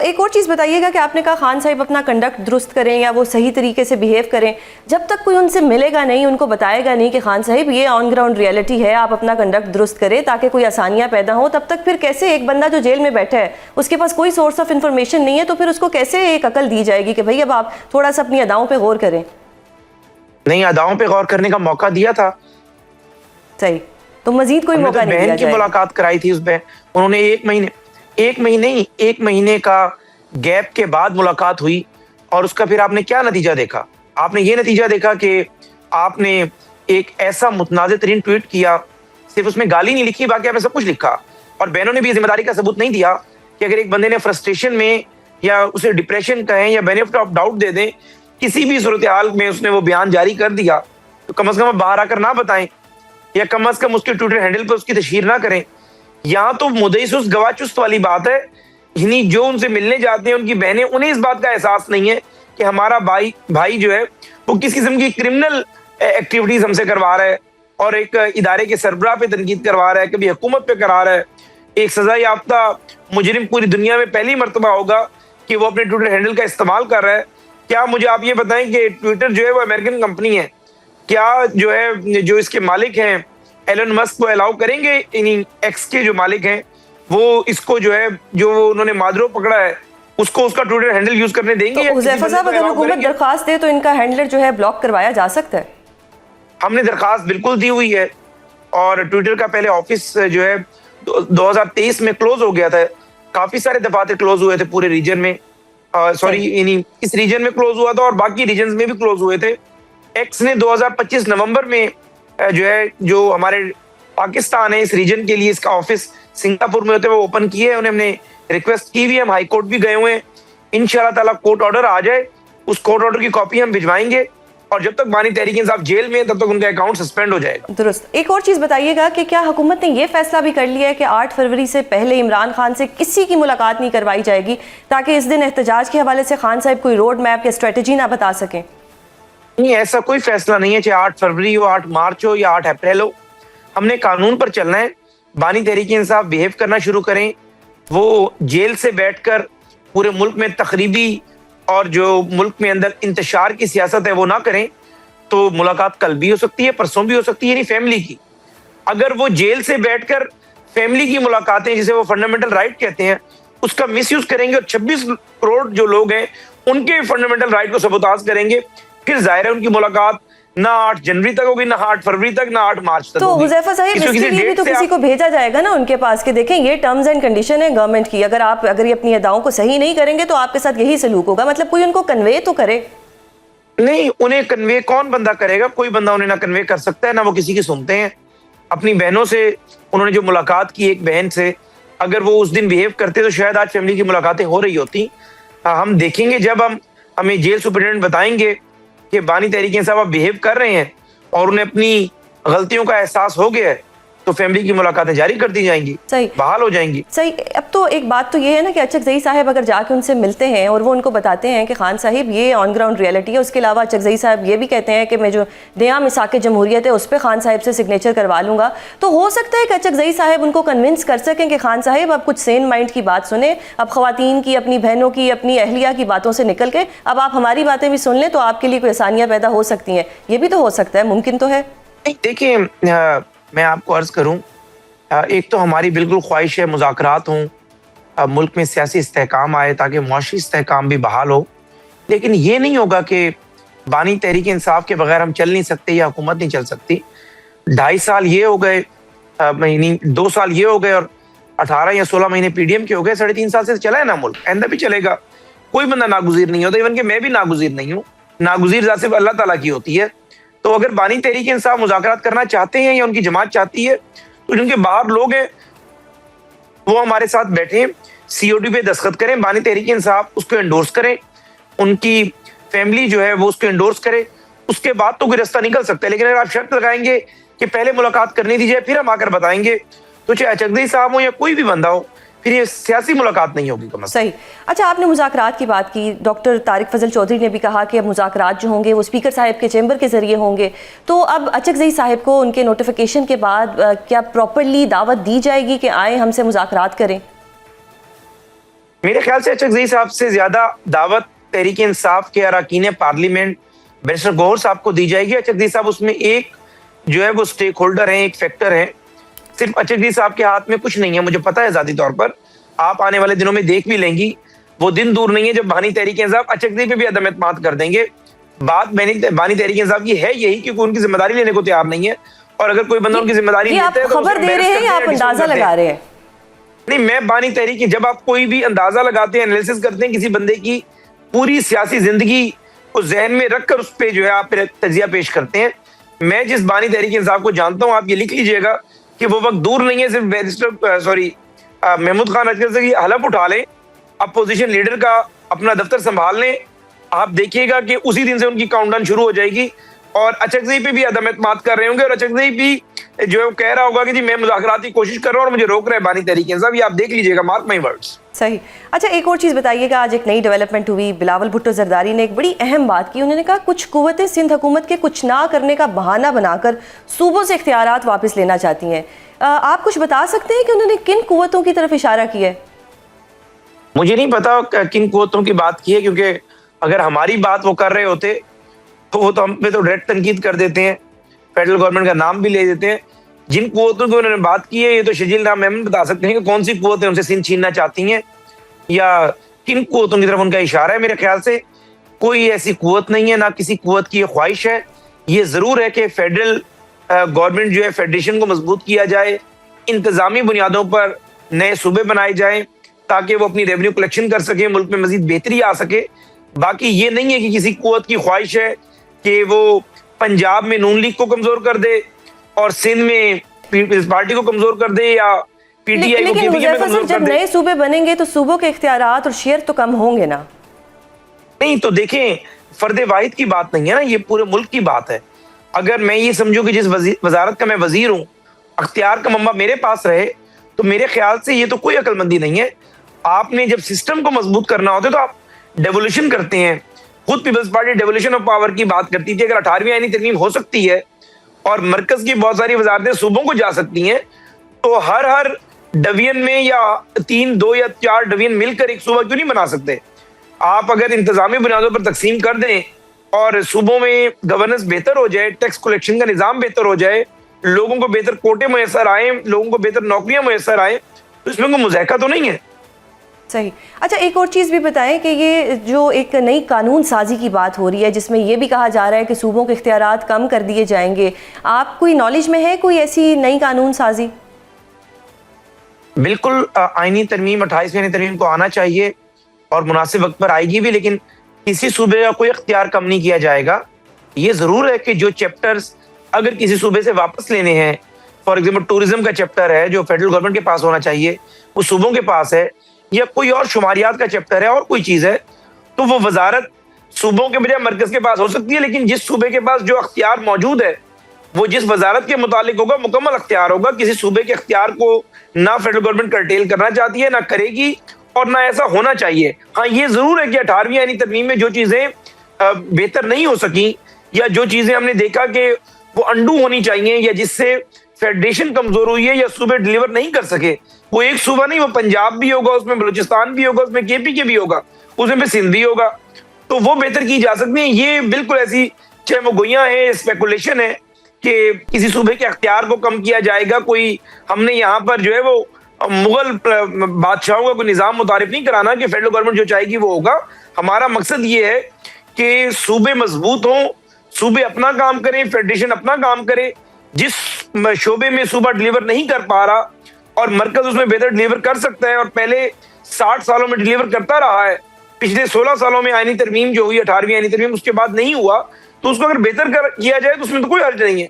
ایک اور چیز بتائیے گا کہ آپ نے کہا خان صاحب اپنا کنڈکٹ درست کریں یا وہ صحیح طریقے سے بیہیو کریں، جب تک کوئی ان سے ملے گا نہیں، ان کو بتائے گا نہیں کہ خان صاحب یہ آن گراؤنڈ ریئلٹی ہے، آپ اپنا کنڈکٹ درست کریں تاکہ کوئی آسانیاں پیدا ہوں، تب تک پھر کیسے ایک بندہ جو جیل میں بیٹھا ہے اس کے پاس کوئی سورس آف انفارمیشن نہیں ہے، تو پھر اس کو کیسے ایک عقل دی جائے گی کہ بھائی اب آپ تھوڑا سا اپنی اداؤں پہ غور کریں؟ نہیں، اداؤں پہ غور کرنے کا موقع دیا تھا. صحیح، تو مزید کوئی موقع نہیں دیا بہن کی جائے؟ ملاقات کرائی تھی اس پہ، انہوں نے ایک مہینے کا گیپ کے بعد ملاقات ہوئی، اور اس کا پھر آپ نے کیا نتیجہ دیکھا؟ آپ نے یہ نتیجہ دیکھا کہ آپ نے ایک ایسا متنازع ترین ٹویٹ کیا، صرف اس میں گالی نہیں لکھی، باقی آپ نے سب کچھ لکھا. اور بہنوں نے بھی ذمہ داری کا ثبوت نہیں دیا کہ اگر ایک بندے نے فرسٹریشن میں یا اسے ڈپریشن کہیں یا بینیفٹ آف ڈاؤٹ دے دیں، کسی بھی صورتحال میں اس نے وہ بیان جاری کر دیا، تو کم از کم باہر آ کر نہ بتائیں، یا کم از کم اس کے ٹویٹر ہینڈل پہ اس کی تشہیر نہ کریں. یہاں تو مدعی سست گواہ چست والی بات ہے، یعنی جو ان سے ملنے جاتے ہیں ان کی بہنیں، انہیں اس بات کا احساس نہیں ہے کہ ہمارا بھائی جو ہے وہ کس قسم کی کرمنل ایکٹیویٹیز ہم سے کروا رہا ہے، اور ایک ادارے کے سربراہ پہ تنقید کروا رہا ہے، کبھی حکومت پہ کرا رہا ہے. ایک سزا یافتہ مجرم پوری دنیا میں پہلی مرتبہ ہوگا کہ وہ اپنے ٹویٹر ہینڈل کا استعمال کر رہا ہے. کیا مجھے آپ یہ بتائیں کہ ٹویٹر جو ہے وہ امریکن کمپنی ہے، کیا جو ہے جو اس کے مالک ہیں ایلن مسک کو الاؤ کریں گے، یعنی ایکس کے جو مالک ہیں وہ اس کو جو ہے جو انہوں نے مادرو پکڑا ہے اس کو اس کا ٹویٹر ہینڈل یوز کرنے دیں گے؟ تو حذیفہ صاحب اگر حکومت درخواست دے تو ان کا ہینڈلر جو ہے بلاک کروایا جا سکتا ہے؟ ہم نے درخواست بالکل دی ہوئی ہے، اور ٹویٹر کا پہلے آفس جو ہے 2023 میں کلوز ہو گیا تھا. کافی سارے دفاتر کلوز ہوئے تھے پورے ریجن میں، یعنی اس ریجن میں کلوز ہوا تھا اور باقی ریجنز میں بھی کلوز ہوئے تھے. ایکس نے 2025 نومبر میں جو ہے جو ہمارے پاکستان ہے اس ریجن کے لیے اس کا آفس سنگاپور میں ہوتے ہوئے اوپن کیے ہیں. انہیں ہم نے ریکویسٹ کی ہوئی ہے، ہم ہائی کورٹ بھی گئے ہوئے ہیں. انشاءاللہ تعالیٰ کورٹ آرڈر آ جائے، اس کورٹ آرڈر کی کاپی ہم بھجوائیں گے، اور جب تک بانی تحریک انصاف جیل میں ہے تب تک ان کا اکاؤنٹ سسپینڈ ہو جائے گا. درست. ایک اور چیز بتائیے گا کہ کیا حکومت نے یہ فیصلہ بھی کر لیا ہے کہ 8 فروری سے پہلے عمران خان سے کسی کی ملاقات نہیں کروائی جائے گی تاکہ اس دن احتجاج کے حوالے سے خان صاحب کوئی روڈ میپ یا اسٹریٹجی نہ بتا سکیں؟ نہیں، ایسا کوئی فیصلہ نہیں ہے، چاہے 8 فروری ہو، 8 مارچ ہو یا 8 اپریل ہو. ہم نے قانون پر چلنا ہے. بانی تحریک انصاف بیہیو کرنا شروع کریں، وہ جیل سے بیٹھ کر پورے ملک میں تخریبی اور جو ملک میں اندر انتشار کی سیاست ہے وہ نہ کریں، تو ملاقات کل بھی ہو سکتی ہے، پرسوں بھی ہو سکتی ہے، یعنی فیملی کی. اگر وہ جیل سے بیٹھ کر فیملی کی ملاقاتیں جسے وہ فنڈامنٹل رائٹ کہتے ہیں اس کا مس یوز کریں گے اور 26 کروڑ جو لوگ ہیں ان کے فنڈامنٹل رائٹ کو سبوتاژ کریں گے، پھر ظاہر ہے ان کی ملاقات نہ 8 جنوری تک ہوگی، نہ 8 فروری تک، نہ 8 مارچ تک تو ہوگی. حذیفہ صاحب اس کے لیے بھی تو کسی کو بھیجا جائے گا نا ان کے پاس کہ دیکھیں یہ ٹرمز اینڈ کنڈیشن ہے گورنمنٹ کی، اگر یہ اپنی اداؤں کو صحیح نہیں کریں گے تو آپ کے ساتھ یہی سلوک ہوگا. مطلب کوئی ان کو کنوے تو کرے. نہیں، انہیں کنوے کون بندہ کرے گا؟ کوئی بندہ انہیں نہ کنوے کر سکتا ہے، نہ وہ کسی کی سنتے ہیں. اپنی بہنوں سے انہوں نے جو ملاقات کی ایک بہن سے، اگر وہ اس دن بیہیو کرتے تو شاید آج فیملی کی ملاقاتیں ہو رہی ہوتی. ہم دیکھیں گے جب ہمیں جیل سپرنٹینڈنٹ بتائیں گے کہ بانی تحریک انصاف آپ بیہیو کر رہے ہیں اور انہیں اپنی غلطیوں کا احساس ہو گیا ہے، تو فیملی کی ملاقاتیں جاری کر دی جائیں گی، بحال ہو جائیں گی. صحیح. اب تو ایک بات تو یہ ہے نا کہ اچکزئی صاحب اگر جا کے ان سے ملتے ہیں اور وہ ان کو بتاتے ہیں کہ خان صاحب یہ آن گراؤنڈ ریئلٹی ہے، اس کے علاوہ اچکزئی صاحب یہ بھی کہتے ہیں کہ میں جو نیا مساق جمہوریت ہے اس پہ خان صاحب سے سگنیچر کروا لوں گا، تو ہو سکتا ہے کہ اچکزئی صاحب ان کو کنونس کر سکیں کہ خان صاحب اب کچھ سین مائنڈ کی بات سنیں، اب خواتین کی، اپنی بہنوں کی، اپنی اہلیہ کی باتوں سے نکل کے اب آپ ہماری باتیں بھی سن لیں تو آپ کے لیے کوئی آسانیاں پیدا ہو سکتی ہیں. یہ بھی تو ہو سکتا ہے، ممکن تو ہے. دیکھیں، میں آپ کو عرض کروں، ایک تو ہماری بالکل خواہش ہے مذاکرات ہوں، ملک میں سیاسی استحکام آئے تاکہ معاشی استحکام بھی بحال ہو، لیکن یہ نہیں ہوگا کہ بانی تحریک انصاف کے بغیر ہم چل نہیں سکتے یا حکومت نہیں چل سکتی. 2.5 سال یہ ہو گئے، 2 سال یہ ہو گئے اور 18 یا 16 مہینے پی ڈی ایم کے ہو گئے. 3.5 سال سے چلا ہے نا ملک، آئندہ بھی چلے گا. کوئی بندہ ناگزیر نہیں ہوتا، ایون کہ میں بھی ناگزیر نہیں ہوں. ناگزیر ذات صرف اللہ تعالیٰ کی ہوتی ہے. تو اگر بانی تحریک انصاف مذاکرات کرنا چاہتے ہیں یا ان کی جماعت چاہتی ہے تو جن کے باہر لوگ ہیں وہ ہمارے ساتھ بیٹھیں، سی او ڈی پہ دستخط کریں، بانی تحریک انصاف اس کو انڈورس کریں، ان کی فیملی جو ہے وہ اس کو انڈورس کرے، اس کے بعد تو کوئی رستہ نکل سکتا ہے. لیکن اگر آپ شرط لگائیں گے کہ پہلے ملاقات کرنی دی جائے پھر ہم آ کر بتائیں گے، تو چاہے اچکزئی صاحب ہو یا کوئی بھی بندہ ہو، پھر یہ سیاسی ملاقات نہیں ہوگی. صحیح. اچھا، آپ نے مذاکرات کی بات کی، ڈاکٹر طارق فضل چودھری نے بھی کہا کہ اب مذاکرات جو ہوں گے وہ اسپیکر صاحب کے چیمبر کے ذریعے ہوں گے، تو اب اچکزئی صاحب کو ان کے نوٹیفیکیشن کے بعد کیا پراپرلی دعوت دی جائے گی کہ آئیں ہم سے مذاکرات کریں؟ میرے خیال سے اچکزئی صاحب سے زیادہ دعوت تحریک انصاف کے اراکین پارلیمنٹ بیرسٹر گوہر صاحب کو دی جائے گی. اچکزئی صاحب اس میں ایک جو ہے وہ سٹیک ہولڈر ہیں, ایک فیکٹر ہیں. صرف اچکزئی صاحب کے ہاتھ میں کچھ نہیں ہے, مجھے پتا ہے ذاتی طور پر. آپ آنے والے دنوں میں دیکھ بھی لیں گی, وہ دن دور نہیں ہے جب بانی تحریک انصاف اچکزئی پہ بھی عدم اعتماد کر دیں گے. بات بانی تحریک انصاف کی ہے یہی, کیونکہ ان کی ذمہ داری لینے کو تیار نہیں ہے. اور اگر کوئی بندہ ان کی ذمہ داری یہ آپ لیتا ہے تو خبر دے رہے ہیں یا آپ اندازہ لگا رہے ہیں؟ نہیں, میں بانی تحریک, جب آپ کوئی بھی اندازہ لگاتے ہیں, انالیسس کرتے ہیں کسی بندے کی پوری سیاسی زندگی کو ذہن میں رکھ کر اس پہ جو ہے آپ تجزیہ پیش کرتے ہیں. میں جس بانی تحریک انصاف کو جانتا ہوں, آپ یہ لکھ لیجئے گا کہ وہ وقت دور نہیں ہے صرف محمود خان اچکزئی کی حلف اٹھا لیں, اپوزیشن لیڈر کا اپنا دفتر سنبھال لیں, آپ دیکھیے گا کہ اسی دن سے ان کی کاؤنٹ ڈاؤن شروع ہو جائے گی. اور اچکزئی پہ بھی عدم اعتماد کر رہے ہوں گے, اور اچکزئی بھی جو ہے وہ کہہ رہا ہوگا کہ جی میں مذاکرات کی کوشش کر رہا ہوں اور مجھے روک رہے ہیں بانی تحریک انصاف. یہ آپ دیکھ لیجئے گا, مارک مائی ورڈز. صحیح. اچھا ایک اور چیز بتائیے گا, آج ایک نئی ڈیولپمنٹ ہوئی, بلاول بھٹو زرداری نے ایک بڑی اہم بات کی. انہوں نے کہا کچھ قوتیں سندھ حکومت کے کچھ نہ کرنے کا بہانہ بنا کر صوبوں سے اختیارات واپس لینا چاہتی ہیں. آپ کچھ بتا سکتے ہیں کہ انہوں نے کن قوتوں کی طرف اشارہ کیا ہے؟ مجھے نہیں پتا کن قوتوں کی بات کی ہے, کیونکہ اگر ہماری بات وہ کر رہے ہوتے تو وہ تو ہم پہ تو ڈائریکٹ تنقید کر دیتے ہیں, فیڈرل گورنمنٹ کا نام بھی لے دیتے ہیں. جن قوتوں کی انہوں نے بات کی ہے یہ تو شجیل رام احمد بتا سکتے ہیں کہ کون سی قوتیں ان سے سندھ چھیننا چاہتی ہیں یا کن قوتوں کی طرف ان کا اشارہ ہے. میرے خیال سے کوئی ایسی قوت نہیں ہے, نہ کسی قوت کی یہ خواہش ہے. یہ ضرور ہے کہ فیڈرل گورنمنٹ جو ہے فیڈریشن کو مضبوط کیا جائے, انتظامی بنیادوں پر نئے صوبے بنائے جائیں تاکہ وہ اپنی ریونیو کلیکشن کر سکے, ملک میں مزید بہتری آ سکے. باقی یہ نہیں ہے کہ کسی قوت کی خواہش ہے کہ وہ پنجاب میں نون لیگ کو کمزور کر دے اور سندھ میں پیپلز پارٹی کو کمزور کر دے یا پی ٹی آئی کو لیکن حذیفہ صاحب جب نئے صوبے بنیں گے تو صوبوں کے اختیارات اور شیئر تو کم ہوں گے نا؟ نہیں تو دیکھیں, فرد واحد کی بات نہیں ہے نا, یہ پورے ملک کی بات ہے. اگر میں یہ سمجھوں کہ جس وزارت کا میں وزیر ہوں اختیار کا منبع میرے پاس رہے تو میرے خیال سے یہ تو کوئی عقل مندی نہیں ہے. آپ نے جب سسٹم کو مضبوط کرنا ہوتا ہے تو آپ ڈیولیوشن کرتے ہیں. خود Peoples Party devolution of power کی بات کرتی تھی. اگر 18ویں آئینی ترمیم ہو سکتی ہے اور مرکز کی بہت ساری وزارتیں صوبوں کو جا سکتی ہیں تو ہر ڈویژن میں یا 3, 2 یا 4 ڈویژن مل کر ایک صوبہ کیوں نہیں بنا سکتے؟ آپ اگر انتظامی بنیادوں پر تقسیم کر دیں اور صوبوں میں گورننس بہتر ہو جائے, ٹیکس کلیکشن کا نظام بہتر ہو جائے, لوگوں کو بہتر کوٹے میسر آئیں, لوگوں کو بہتر نوکریاں میسر آئیں, تو اس میں کوئی مضحکہ تو نہیں ہے. صحیح. اچھا ایک اور چیز بھی بتائیں کہ یہ جو ایک نئی قانون سازی کی بات ہو رہی ہے جس میں یہ بھی کہا جا رہا ہے کہ صوبوں کے اختیارات کم کر دیے جائیں گے, آپ کوئی نالج میں ہے کوئی ایسی نئی قانون سازی؟ بالکل آئینی ترمیم 28ویں آئینی ترمیم کو آنا چاہیے اور مناسب وقت پر آئے گی بھی, لیکن کسی صوبے کا کوئی اختیار کم نہیں کیا جائے گا. یہ ضرور ہے کہ جو چیپٹرز اگر کسی صوبے سے واپس لینے ہیں, فار ایگزامپل ٹورزم کا چیپٹر ہے جو فیڈرل گورنمنٹ کے پاس ہونا چاہیے وہ صوبوں کے پاس ہے, یا کوئی اور شماریات کا چیپٹر ہے اور کوئی چیز ہے, تو وہ وزارت صوبوں کے بجائے مرکز کے پاس ہو سکتی ہے. لیکن جس صوبے کے پاس جو اختیار موجود ہے وہ جس وزارت کے متعلق ہوگا مکمل اختیار ہوگا. کسی صوبے کے اختیار کو نہ فیڈرل گورنمنٹ کرٹیل کرنا چاہتی ہے, نہ کرے گی, اور نہ ایسا ہونا چاہیے. ہاں یہ ضرور ہے کہ 18ویں آئینی ترمیم میں جو چیزیں بہتر نہیں ہو سکیں یا جو چیزیں ہم نے دیکھا کہ وہ انڈو ہونی چاہیے یا جس سے فیڈریشن کمزور ہوئی ہے یا صوبے ڈیلیور نہیں کر سکے, وہ ایک صوبہ نہیں, وہ پنجاب بھی ہوگا, اس میں بلوچستان بھی ہوگا, اس میں کے پی کے بھی ہوگا, اس میں سندھ بھی ہوگا, تو وہ بہتر کی جا سکتی ہیں. یہ بالکل ایسی چہ گوئیاں ہیں, اسپیکولیشن ہے کہ کسی صوبے کے اختیار کو کم کیا جائے گا. کوئی ہم نے یہاں پر جو ہے وہ مغل بادشاہوں کا کوئی نظام متعارف نہیں کرانا کہ فیڈرل گورنمنٹ جو چاہے گی وہ ہوگا. ہمارا مقصد یہ ہے کہ صوبے مضبوط ہوں, صوبے اپنا کام کریں, فیڈریشن اپنا کام کرے. جس شعبے میں صوبہ ڈیلیور نہیں کر پا رہا اور مرکز اس میں بہتر ڈیلیور کر سکتا ہے اور پہلے 60 سالوں میں ڈیلیور کرتا رہا ہے, پچھلے 16 سالوں میں آئینی ترمیم جو ہوئی 18ویں آئینی ترمیم اس کے بعد نہیں ہوا, تو اس کو اگر بہتر کیا جائے تو اس میں تو کوئی حرج نہیں ہے.